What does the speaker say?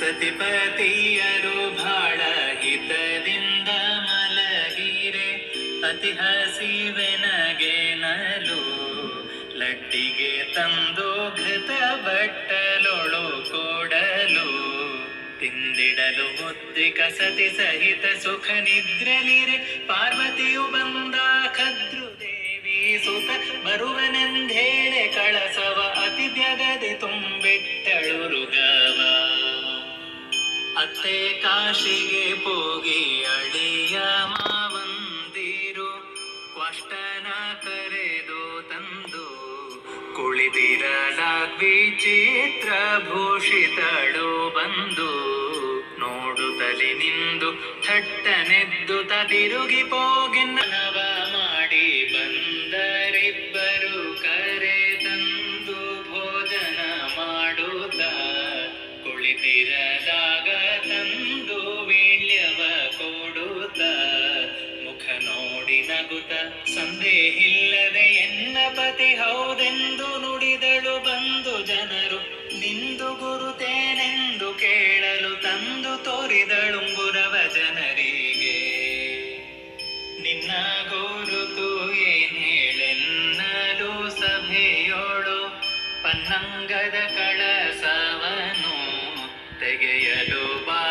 ಸತಿಪತಿಯರು ಬಹಳ ಹಿತದಿಂದ ಮಲಗಿರೆ, ಅತಿ ಹಸಿವೆನಗೆನಲು ಲಟ್ಟಿಗೆ ತಂದು ಘೃತ ಬಟ್ಟಲೊಳು ಕೊಡಲು, ತಿಂದಿಡಲು ಮುದ್ರಿಕ ಸತಿ ಸಹಿತ ಸುಖ ನಿದ್ರಲಿರೆ, ಪಾರ್ವತಿಯು ಬಂದ ಖದ್ರು ದೇವಿ ಸುತ ಬರುವನೆಂದೇಳೆ ಕಳಸವ ಅತಿ ತ್ಯಗದೆ ತುಂಬಿಟ್ಟಳು ರುಗವ. ಅತ್ತೆ ಕಾಶಿಗೆ ಪೋಗಿ ಅಳಿಯ ಮಾವಂದಿರು ಕ್ವಷ್ಟನ ಕರೆದು ತಂದು, ಕುಳಿತಿರಲಾಗ್ವಿ ಚಿತ್ರ ಭೂಷಿತಳು ಬಂದು, ನೋಡುತ್ತಲಿ ನಿಂದು ಥಟ್ಟನೆದ್ದು ತಿರುಗಿ ಪೋಗಿನ್ನವ ಮಾಡಿ ಬಂದರಿಬ್ಬರು ಕರೆ ತಂದು ಭೋಜನ ಮಾಡುತ್ತ, ಕುಳಿತಿರದಾಗ ತಂದು ವೀಳ್ಯವ ಕೊಡುತ್ತ, ಮುಖ ನೋಡಿ ನಗುತ್ತ ಸಂದೇಹಿಲ್ಲದೆ ಎನ್ನ ಪತಿ ಹೌದೆಂದು ನುಡಿದಳು ಬಂದು ಜನರು, ನಿಂದು ಗುರುತೇನೆಂದು ಕೇಳಲು ತಂದು ತೋರಿದಳುಂಗುರವ ಜನರಿಗೆ. ನಿನ್ನ ಗುರುತು ಏನ್ ಹೇಳೆನ್ನಲು ಸಭೆಯೋಳು, ಪನ್ನಂಗದ ಕಳಸವನು ತೆಗೆಯಲು ಬಾ